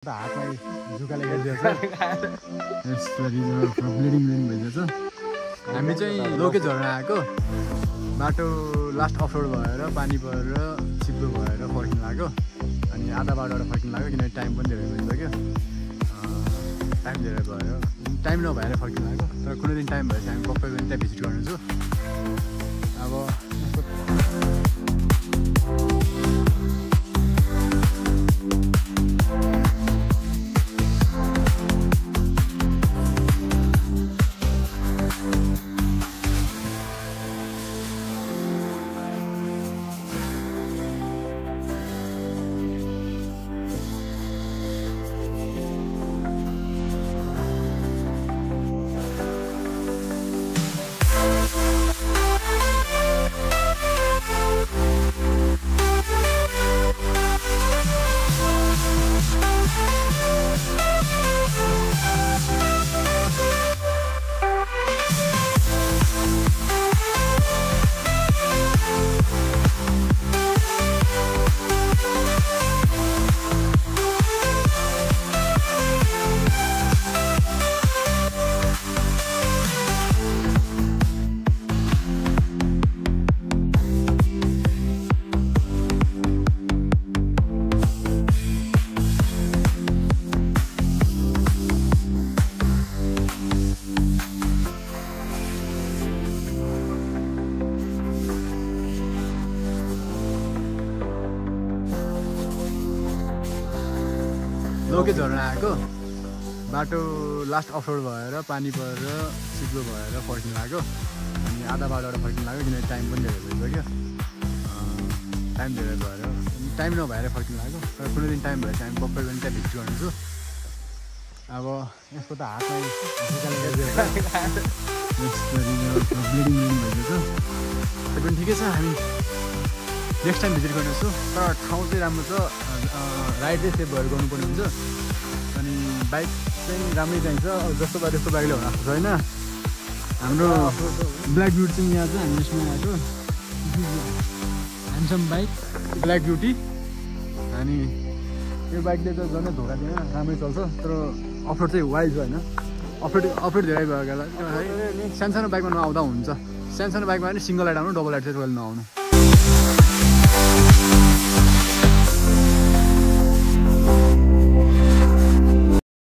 हातमै जुकाले गरिदिएछ ब्लिडिङ भइदिएछ। हामी चाहिँ लोके झर्ना आएको बाटो लास्ट अफरोड भएर पानी परेर चिप्लो भएर फर्किनु लाग्यो। अनि आधा बाटोबाट फर्किनु लाग्यो किनकि टाइम पनि धेरै भइसक्यो। टाइम धेरै भयो, टाइम नभएर फर्किनु लाग्यो। तर कुनै दिन टाइम भएपछि हामी पक्कै पनि त्यहाँ भिजिट गर्नेछु। अब लोके झर्ना आएको बाटो लास्ट अफरोड भएर पानी परेर चिप्लो भएर फर्किनु लाग्यो। अनि आधा बाटोबाट फर्किनु लाग्यो किनकि टाइम पनि धेरै भइसक्यो। टाइम धेरै भएर टाइम नभएर फर्किनु लाग्यो। तर कुनै दिन टाइम भएपछि हामी पक्कै पनि त्यहाँ भिजिट गर्नेछु। अब यसको त हातमै जुकाले गरिदिएछ ब्लिडिङ भइदिएछ। त्यो पनि ठिकै छ, हामी नेक्स्ट टाइम भिजिट गर्नेछु। तर ठाउँ चाहिँ राम्रो छ, राइड चाहिँ सेफ भएर गर्नुपर्ने हुन्छ। अनि बाइक चाहिँ राम्रै चाहिन्छ, जस्तो बाइक त्यस्तो बाइकले हुन सक्छ होइन। हाम्रो ब्ल्याक ब्युटी चाहिँ यहाँ चाहिँ हामी यसमा आएको ह्यान्डसम बाइक ब्ल्याक ब्युटी। अनि यो बाइकले त झन् धोका दिएन, राम्रै चल्छ। तर अफरोड चाहिँ वाइज होइन, अफरोड धेरै भयो किनभने सानो बाइकमा नआउँदा हुन्छ। सानो बाइकमा पनि सिङ्गल लाइट आउनु, डबल लाइट चाहिँ रोयल नआउनु।